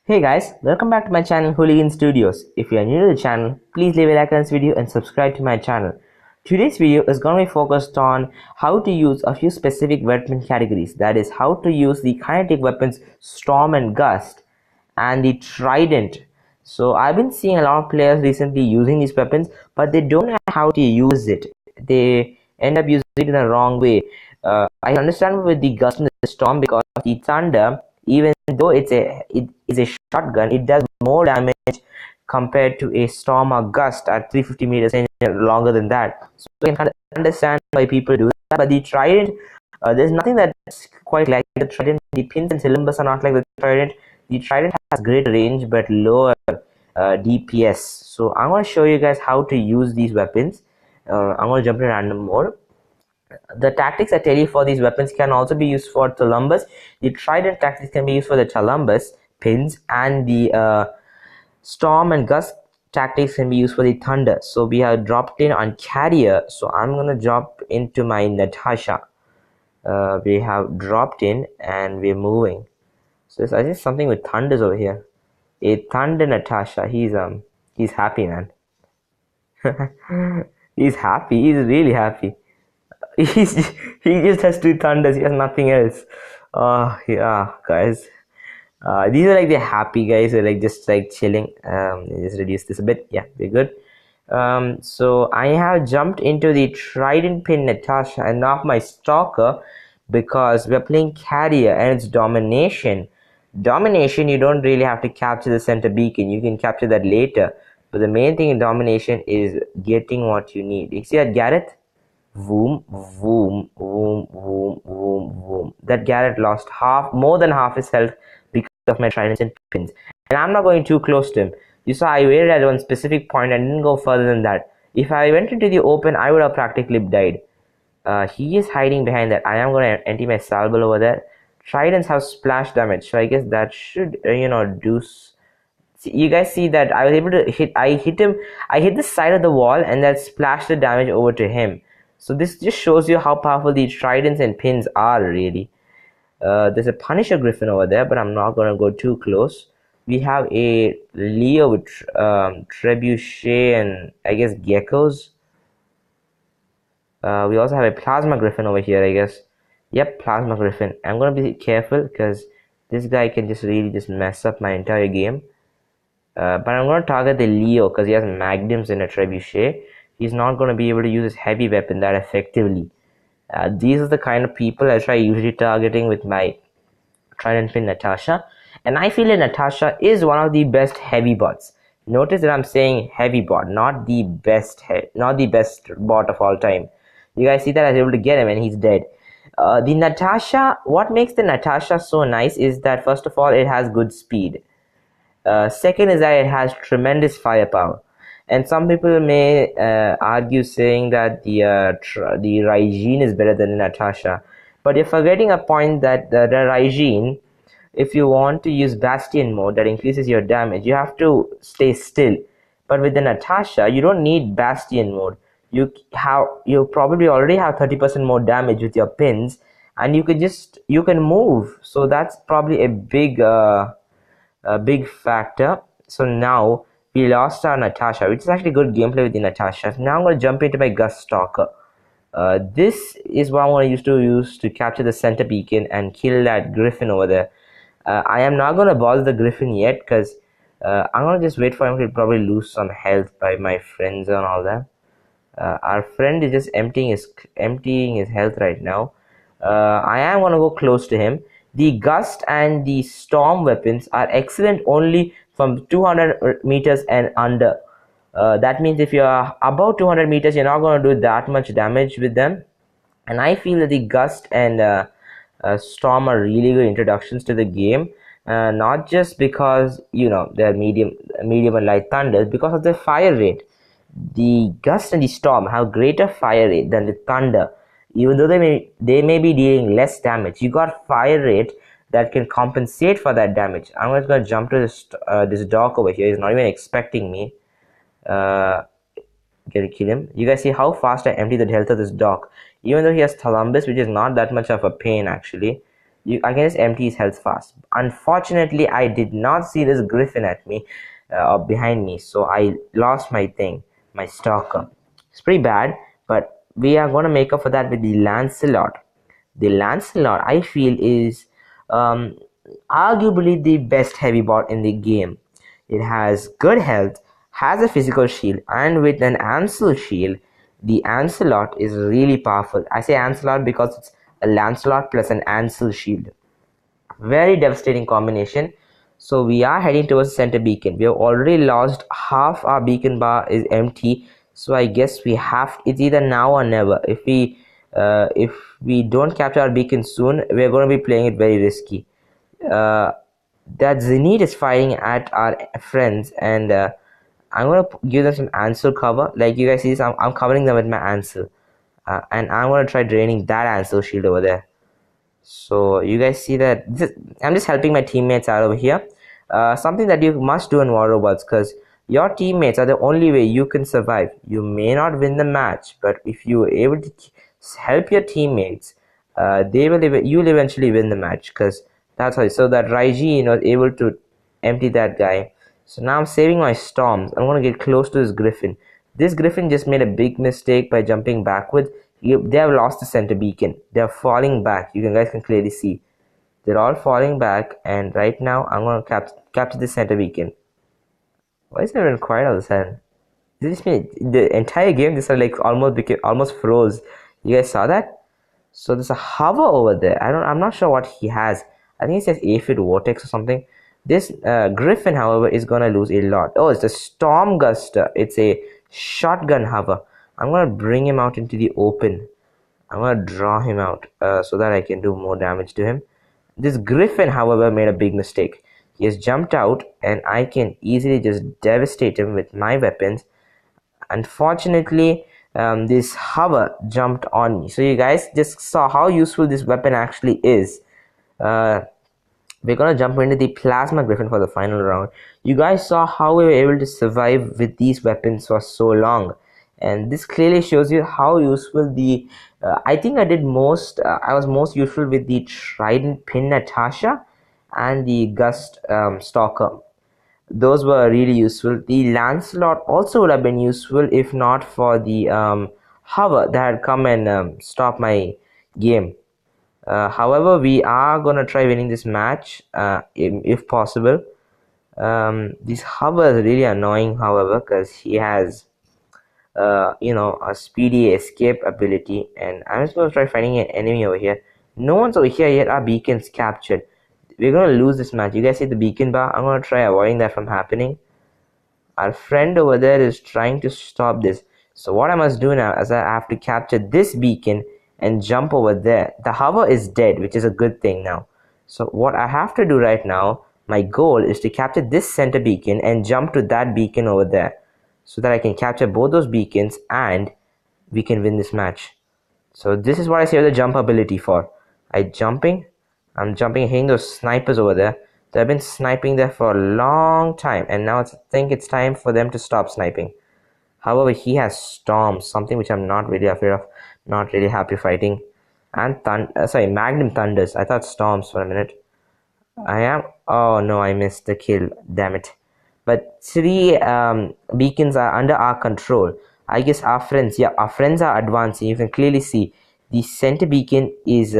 Hey guys, welcome back to my channel Hooligan Studios. If you are new to the channel, please leave a like on this video and subscribe to my channel. Today's video is going to be focused on how to use a few specific weapon categories. That is, how to use the kinetic weapons Storm and Gust and the Trident. So I've been seeing a lot of players recently using these weapons, but they don't know how to use it. They end up using it in the wrong way. I understand with the Gust and the Storm because the Thunder, even though it is a shotgun, it does more damage compared to a Storm or Gust at 350 meters and longer than that. So I can understand why people do that. But the Trident, there's nothing that's quite like the Trident. The pins and cylinders are not like the Trident. The Trident has great range but lower DPS. So I'm going to show you guys how to use these weapons. I'm going to jump in random mode. The tactics I tell you for these weapons can also be used for Columbus. The Trident tactics can be used for the Columbus pins, and the Storm and Gust tactics can be used for the Thunder. So we have dropped in on Carrier. So I'm gonna drop into my Natasha. We have dropped in and we're moving. So I think something with Thunders over here. A Thunder Natasha. He's happy, man. He's happy. He's really happy. He just has two thunders. He has nothing else. Yeah, guys. These are like the happy guys. They're like just like chilling. Just reduce this a bit. Yeah, we're good. So I have jumped into the Trident pin Natasha and not my Stalker because we're playing Carrier and it's domination. Domination, you don't really have to capture the center beacon. You can capture that later. But the main thing in domination is getting what you need. You see that Gareth? Voom, voom, voom, voom, voom, voom. That Garrett lost more than half his health because of my tridents and pins. And I'm not going too close to him. You saw I waited at one specific point and didn't go further than that. If I went into the open, I would have practically died. He is hiding behind that. I am going to empty my salvo over there. Tridents have splash damage, so I guess that should, do. You guys see that I was able to hit. I hit the side of the wall, and that splashed the damage over to him. So this just shows you how powerful these tridents and pins are, really. There's a Punisher Griffin over there, but I'm not going to go too close. We have a Leo with Trebuchet and I guess Geckos. We also have a Plasma Griffin over here, I guess. Yep, Plasma Griffin. I'm going to be careful because this guy can just really just mess up my entire game. But I'm going to target the Leo because he has Magnums and a Trebuchet. He's not going to be able to use his heavy weapon that effectively. These are the kind of people I try usually targeting with my Trident pin Natasha. And I feel that Natasha is one of the best heavy bots. Notice that I'm saying heavy bot, not the best bot of all time. You guys see that I was able to get him and he's dead. The Natasha, what makes the Natasha so nice is that first of all, it has good speed. Second is that it has tremendous firepower. And some people may argue saying that the Raijin is better than Natasha. But you're forgetting a point that the Raijin, if you want to use Bastion mode that increases your damage, you have to stay still. But with the Natasha, you don't need Bastion mode. You probably already have 30% more damage with your pins, and you can move. So that's probably a big factor. So now we lost our Natasha, which is actually good gameplay with the Natasha. Now I'm going to jump into my Gust Stalker. This is what I'm going to use to capture the center beacon and kill that Griffin over there. I am not going to boss the Griffin yet because I'm going to just wait for him to probably lose some health by my friends and all that. Our friend is just emptying his health right now. I am going to go close to him. The Gust and the Storm weapons are excellent only from 200 meters and under. That means if you are above 200 meters, you're not going to do that much damage with them. And I feel that the Gust and Storm are really good introductions to the game. Not just because they're medium and light thunders, because of their fire rate. The Gust and the Storm have greater fire rate than the Thunder. Even though they may be dealing less damage, you got fire rate that can compensate for that damage. I'm just gonna jump to this dog over here. He's not even expecting me. Gonna kill him. You guys see how fast I empty the health of this dog. Even though he has Columbus, which is not that much of a pain actually. I can just empty his health fast. Unfortunately, I did not see this griffin at me or behind me, so I lost my thing, my stalker. It's pretty bad, but we are going to make up for that with the Lancelot. The Lancelot, I feel, is um, arguably the best heavy bot in the game. It has good health, has a physical shield, and with an Ansel shield, the Ancelot is really powerful. I say Ancelot because it's a Lancelot plus an Ansel shield. Very devastating combination. So we are heading towards the center beacon. We have already lost half our beacon bar is empty. So I guess we have, it's either now or never. If we don't capture our beacon soon, we're going to be playing it very risky. That Zenith is firing at our friends, and I'm going to give them some Ansel cover. Like you guys see this, I'm covering them with my Ansel. And I'm going to try draining that Ansel shield over there. So you guys see that I'm just helping my teammates out over here. Something that you must do in war robots, because your teammates are the only way you can survive. You may not win the match, but if you are able to help your teammates, you'll eventually win the match, because that's how. So that Raiji was able to empty that guy. So now I'm saving my storms. I'm going to get close to this griffin. This griffin just made a big mistake by jumping backwards. They have lost the center beacon. They're falling back. You guys can clearly see. They're all falling back, and right now I'm going to capture the center beacon. Why is everyone quiet all of a sudden? This mean the entire game this like almost froze. You guys saw that? So there's a hover over there. I'm not sure what he has. I think it says aphid vortex or something. This griffin, however, is gonna lose a lot. Oh, it's a storm gust. It's a shotgun hover. I'm gonna bring him out into the open. I'm gonna draw him out so that I can do more damage to him. This griffin, however, made a big mistake. He has jumped out, and I can easily just devastate him with my weapons. Unfortunately, this hover jumped on me. So you guys just saw how useful this weapon actually is. We're gonna jump into the plasma griffin for the final round. You guys saw how we were able to survive with these weapons for so long, and this clearly shows you how useful the I think I was most useful with the Trident pin Natasha and the Gust stalker. Those were really useful. The Lancelot also would have been useful if not for the hover that had come and stopped my game. However, we are gonna try winning this match if possible. This hover is really annoying, however, because he has a speedy escape ability, and I'm just gonna try finding an enemy over here. No one's over here yet. Our beacon's captured. We're gonna lose this match. You guys see the beacon bar? I'm gonna try avoiding that from happening. Our friend over there is trying to stop this. So what I must do now is I have to capture this beacon and jump over there. The hover is dead, which is a good thing now. So what I have to do right now, my goal is to capture this center beacon and jump to that beacon over there, so that I can capture both those beacons and we can win this match. So this is what I save the jump ability for. I'm jumping, hitting those snipers over there. They've been sniping there for a long time, and now I think it's time for them to stop sniping. However, he has storms, something which I'm not really afraid of, not really happy fighting. And Magnum Thunders. I thought storms for a minute. Oh no, I missed the kill, damn it. But three beacons are under our control. I guess our friends are advancing. You can clearly see the center beacon is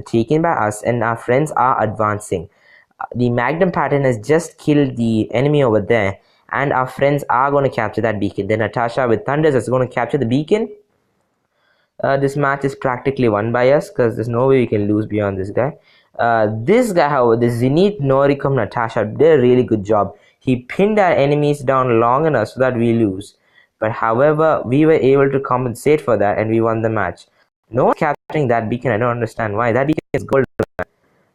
taken by us, and our friends are advancing. The Magnum pattern has just killed the enemy over there, and our friends are going to capture that beacon. Then Natasha with Thunders is going to capture the beacon. This match is practically won by us, because there's no way we can lose beyond this guy. This guy, however, the Zenith Noricum Natasha, did a really good job. He pinned our enemies down long enough so that we lose. But however, we were able to compensate for that, and we won the match. No one's capturing that beacon. I don't understand why. That beacon is gold.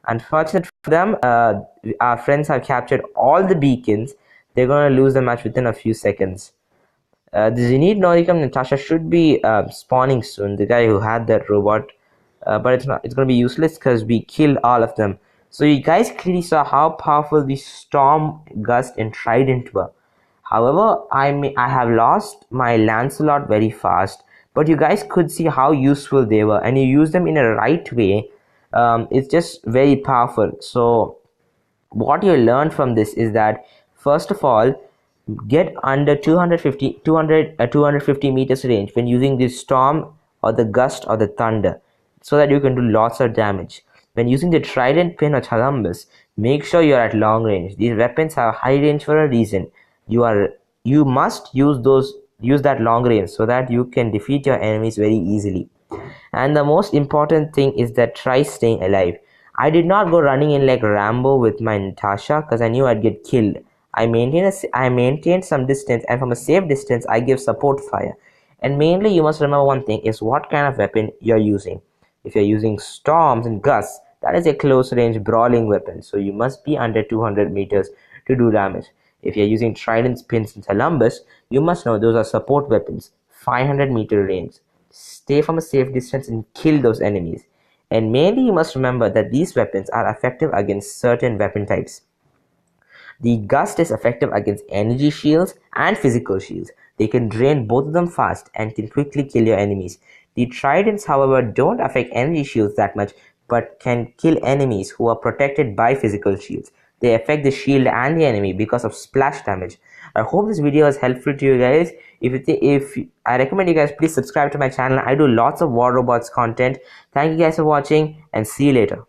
Unfortunate for them, our friends have captured all the beacons. They're going to lose the match within a few seconds. The Zenith Noricum Natasha should be spawning soon, the guy who had that robot. But it's not. It's going to be useless because we killed all of them. So you guys clearly saw how powerful the Storm, Gust, and Trident were. However, I have lost my Lancelot very fast. But you guys could see how useful they were, and you use them in a right way. It's just very powerful. So what you learn from this is that, first of all, get under 250 meters range when using the storm or the gust or the thunder, so that you can do lots of damage. When using the trident, pin, or columbus, make sure you're at long range. These weapons have high range for a reason. You must use that long range so that you can defeat your enemies very easily. And the most important thing is that try staying alive. I did not go running in like Rambo with my Natasha because I knew I'd get killed. I maintained some distance, and from a safe distance I give support fire. And mainly you must remember one thing is what kind of weapon you're using. If you're using storms and gusts, that is a close range brawling weapon, so you must be under 200 meters to do damage. If you're using tridents, pins, and columbus, you must know those are support weapons, 500-meter range. Stay from a safe distance and kill those enemies. And mainly you must remember that these weapons are effective against certain weapon types. The Gust is effective against energy shields and physical shields. They can drain both of them fast and can quickly kill your enemies. The Tridents, however, don't affect energy shields that much, but can kill enemies who are protected by physical shields. They affect the shield and the enemy because of splash damage. I hope this video is helpful to you guys. If I recommend you guys please subscribe to my channel. I do lots of War Robots content. Thank you guys for watching, and see you later.